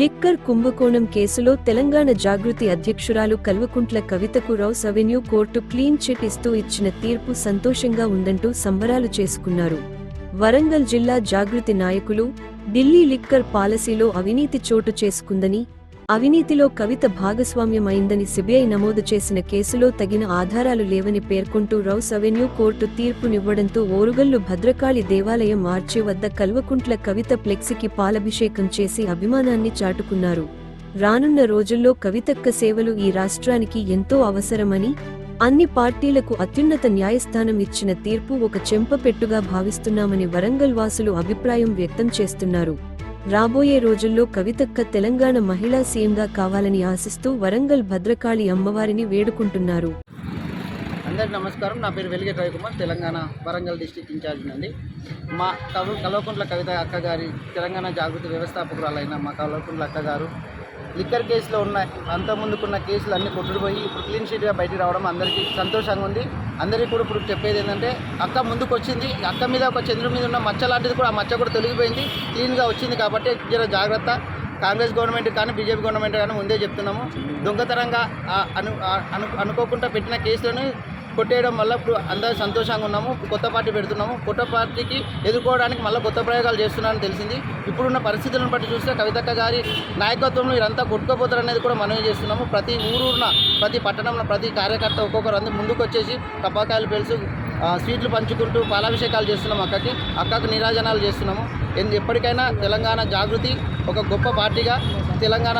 Liquor కుంభకోణం కేసులో తెలంగాణ జాగృతి అధ్యక్షురాలు కల్వకుంట్ల కవితకు rows Avenue court clean chit ఇస్తూ ఇచ్చిన తీర్పు సంతోషంగా ఉందంటూ సంబరాలు చేసుకున్నారు. వరంగల్ జిల్లా జాగృతి నాయకులు ఢిల్లీ లిక్కర్ పాలసీలో అవినీతి చోటు చేసుకుందని, అవినీతిలో కవిత భాగస్వామ్యమైందని సిబిఐ నమోదు చేసిన కేసులో తగిన ఆధారాలు లేవని పేర్కొంటూ రౌస్ అవెన్యూ కోర్టు తీర్పునివ్వడంతో ఓరుగల్లు భద్రకాళి దేవాలయం ఆర్చి వద్ద కల్వకుంట్ల కవిత ఫ్లెక్సీకి పాలభిషేకం చేసి అభిమానాన్ని చాటుకున్నారు. రానున్న రోజుల్లో కవితక్క సేవలు ఈ రాష్ట్రానికి ఎంతో అవసరమని, అన్ని పార్టీలకు అత్యున్నత న్యాయస్థానం ఇచ్చిన తీర్పు ఒక చెంపపెట్టుగా భావిస్తున్నామని వరంగల్ వాసులు అభిప్రాయం వ్యక్తం చేస్తున్నారు. రాబోయే రోజుల్లో కవితక్క తెలంగాణ మహిళా సీఎంగా కావాలని ఆశిస్తూ వరంగల్ భద్రకాళి అమ్మవారిని వేడుకుంటున్నారు. అందరికీ నమస్కారం. నా పేరు వెలిగే రవికుమార్, తెలంగాణ వరంగల్ డిస్ట్రిక్ట్ ఇన్ఛార్జ్ అండి. మా కల్వకుంట్ల కవిత అక్క గారి తెలంగాణ జాగృతి వ్యవస్థాపకురాలైన మా కల్వకుంట్ల అక్క గారు లిక్కర్ కేసులో ఉన్న అంతకుముందుకున్న కేసులు అన్నీ కొట్టుకుపోయి ఇప్పుడు క్లీన్ షీట్గా బయటికి రావడం అందరికీ సంతోషంగా ఉంది. అందరికీ కూడా ఇప్పుడు చెప్పేది ఏంటంటే, అక్క ముందుకు వచ్చింది. అక్క మీద ఒక చంద్రుడి మీద ఉన్న మచ్చ లాంటిది కూడా, ఆ మచ్చ కూడా తొలగిపోయింది, క్లీన్గా వచ్చింది. కాబట్టి జర జాగ్రత్త. కాంగ్రెస్ గవర్నమెంట్ కానీ బీజేపీ గవర్నమెంట్ కానీ ముందే చెప్తున్నాము, దొంగతనంగా అనుకోకుండా పెట్టిన కేసులను కొట్టేయడం వల్ల ఇప్పుడు అందరూ సంతోషంగా ఉన్నాము. కొత్త పార్టీ పెడుతున్నాము. కొత్త పార్టీకి ఎదుర్కోవడానికి మళ్ళీ కొత్త ప్రయోగాలు చేస్తున్నారని తెలిసింది. ఇప్పుడున్న పరిస్థితులను బట్టి చూస్తే కవితక్క గారి నాయకత్వంలో ఇదంతా కొట్టుకోపోతారనేది కూడా మనమే చేస్తున్నాము. ప్రతి ఊరున్న, ప్రతి పట్టణంలో ప్రతి కార్యకర్త ఒక్కొక్కరు అందరూ ముందుకు వచ్చేసి టపాకాయలు పెలుసు స్వీట్లు పంచుకుంటూ పాలాభిషేకాలు చేస్తున్నాము. అక్కకు నీరాజనాలు చేస్తున్నాము. ఎప్పటికైనా తెలంగాణ జాగృతి ఒక గొప్ప పార్టీగా, తెలంగాణ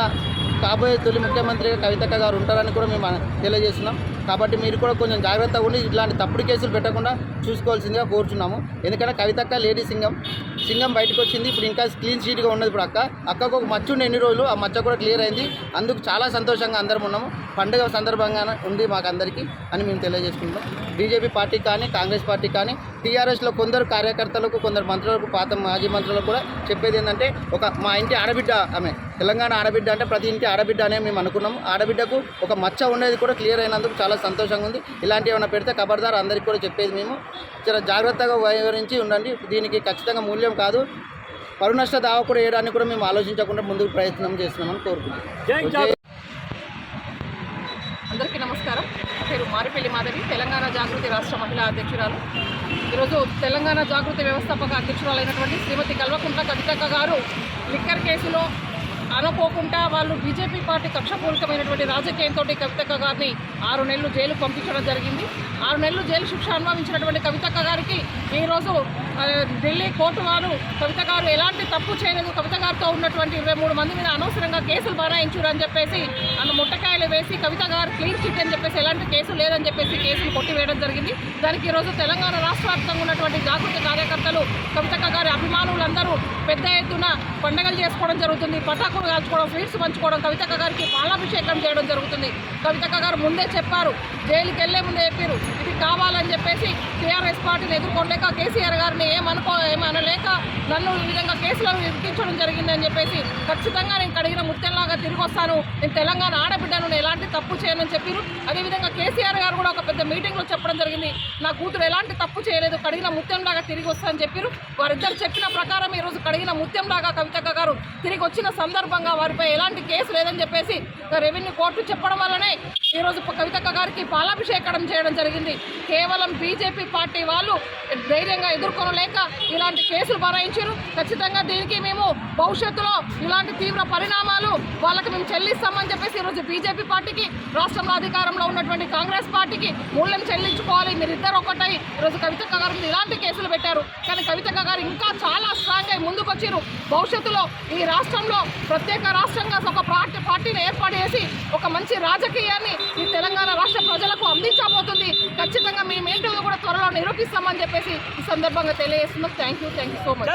కాబోయే తొలి ముఖ్యమంత్రిగా కవితక్క గారు ఉంటారని కూడా మేము తెలియజేస్తున్నాం. కాబట్టి మీరు కూడా కొంచెం జాగ్రత్తగా ఉండి ఇట్లాంటి తప్పుడు కేసులు పెట్టకుండా చూసుకోవాల్సిందిగా కోరుచున్నాము. ఎందుకంటే కవితక్క లేడీ సింగం బయటకు వచ్చింది. ఇప్పుడు ఇంకా క్లీన్ షీట్గా ఉన్నది. ఇప్పుడు అక్కకు ఒక మచ్చ ఉండే ఎన్ని రోజులు, ఆ మచ్చ కూడా క్లియర్ అయింది. అందుకు చాలా సంతోషంగా అందరం ఉన్నాము. పండుగ సందర్భంగా ఉంది మాకు అందరికీ అని మేము తెలియజేసుకుంటాం. బీజేపీ పార్టీ కానీ, కాంగ్రెస్ పార్టీ కానీ, టీఆర్ఎస్లో కొందరు కార్యకర్తలకు, కొందరు మంత్రులకు, పాత మాజీ మంత్రులకు కూడా చెప్పేది ఏంటంటే, మా ఇంటి ఆడబిడ్డ ఆమె, తెలంగాణ ఆడబిడ్డ అంటే ప్రతి ఇంటి ఆడబిడ్డ అనే మేము అనుకున్నాము. ఆడబిడ్డకు ఒక మచ్చ ఉండేది కూడా క్లియర్ అయినందుకు చాలా సంతోషంగా ఉంది. ఇలాంటివి ఏమైనా పెడితే ఖబర్దార్ అందరికీ కూడా చెప్పేది మేము, చాలా జాగ్రత్తగా వ్యవహరించి ఉండండి. దీనికి ఖచ్చితంగా మూల్యం కాదు, పరునష్ట దావా కూడా వేయడానికి కూడా మేము ఆలోచించకుండా ముందుకు ప్రయత్నం చేస్తున్నామని కోరుకుంటున్నాం. అందరికీ నమస్కారం. పేరు మారిపల్లి మాధవి, తెలంగాణ జాగృతి రాష్ట్ర మహిళా అధ్యక్షురాలు. ఈరోజు తెలంగాణ జాగృతి వ్యవస్థాపక అధ్యక్షురాలైనటువంటి శ్రీమతి కల్వకుంట్ల కవితక్క గారు లిక్కర్ కేసులో అనుకోకుండా వాళ్ళు బీజేపీ పార్టీ కక్షపూరితమైనటువంటి రాజకీయంతో కవితక్క గారిని 6 నెలలు జైలు పంపించడం జరిగింది. 6 నెలలు జైలు శిక్ష అనుభవించినటువంటి కవితక్క గారికి ఈరోజు ఢిల్లీ కోర్టు వారు కవిత గారు ఎలాంటి తప్పు చేయలేదు, కవిత గారితో ఉన్నటువంటి 23 మంది మీద అనవసరంగా కేసులు బనాయించారు అని చెప్పేసి ముట్టకాయలు వేసి కవిత గారు క్లీన్ చిట్ అని చెప్పేసి ఎలాంటి కేసు లేదని చెప్పేసి కేసులు కొట్టివేయడం జరిగింది. దానికి ఈరోజు తెలంగాణ రాష్ట్ర వ్యాప్తంగా ఉన్నటువంటి జాగృతి కార్యకర్తలు, కవితక్క గారి అభిమానులందరూ పెద్ద ఎత్తున పండుగలు చేసుకోవడం జరుగుతుంది. పటాకులు కాల్చుకోవడం, స్వీట్స్ పంచుకోవడం, కవితక్క గారికి పాలాభిషేకం చేయడం జరుగుతుంది. కవితక్క గారు ముందే చెప్పారు, జైలుకి వెళ్లే ముందే చెప్పారు ఇది కావాలని చెప్పేసి. టీఆర్ఎస్ పార్టీని ఎదుర్కోలేక కేసీఆర్ గారిని ఏమనలేక నన్ను ఈ విధంగా కేసులను ఇరికించడం జరిగిందని చెప్పేసి, ఖచ్చితంగా నేను కడిగిన ముత్యంలాగా తిరిగి వస్తాను, నేను తెలంగాణ ఆడబిడ్డను, ఎలాంటి తప్పు చేయనని చెప్పారు. అదేవిధంగా కేసీఆర్ గారు కూడా ఒక పెద్ద మీటింగ్లో చెప్పడం జరిగింది, నా కూతురు ఎలాంటి తప్పు చేయలేదు, కడిగిన ముత్యంలాగా తిరిగి వస్తానని చెప్పారు. వారిద్దరు చెప్పిన ప్రకారం ఈరోజు కడిగిన ముత్యంలాగా కవితక్క గారు తిరిగి వచ్చిన సందర్భంగా వారిపై ఎలాంటి కేసు లేదని చెప్పేసి రెవెన్యూ కోర్టు చెప్పడం వల్లనే ఈరోజు కవితక్క గారికి పాలాభిషేకం చేయడం జరిగింది. కేవలం బీజేపీ పార్టీ వాళ్ళు ధైర్యంగా ఎదుర్కొనలేక ఇలాంటి కేసులు బనాయించారు. ఖచ్చితంగా దీనికి మేము భవిష్యత్తులో ఇలాంటి తీవ్ర పరిణామాలు వాళ్ళకి మేము చెల్లిస్తామని చెప్పేసి ఈరోజు బీజేపీ పార్టీకి, రాష్ట్రంలో అధికారంలో ఉన్నటువంటి కాంగ్రెస్ పార్టీకి మూల్యం చెల్లించుకోవాలి. మీరిద్దరు ఒకటై ఈరోజు కవితక్క గారి మీద ఇలాంటి కేసులు పెట్టారు. కానీ కవితక్క గారు ఇంకా చాలా స్ట్రాంగ్ అయి ముందుకు వచ్చారు. భవిష్యత్తులో ఈ రాష్ట్రంలో ప్రత్యేక రాష్ట్రంగా ఒక పార్టీని ఏర్పాటు చేసి ఒక మంచి రాజకీయాన్ని ఈ తెలంగాణ రాష్ట్ర ప్రజలకు అందించబోతుంది. ఖచ్చితంగా మేమేంటో కూడా త్వరలో నిరూపిస్తామని చెప్పేసి ఈ సందర్భంగా తెలియజేస్తున్నాం. Thank you so much.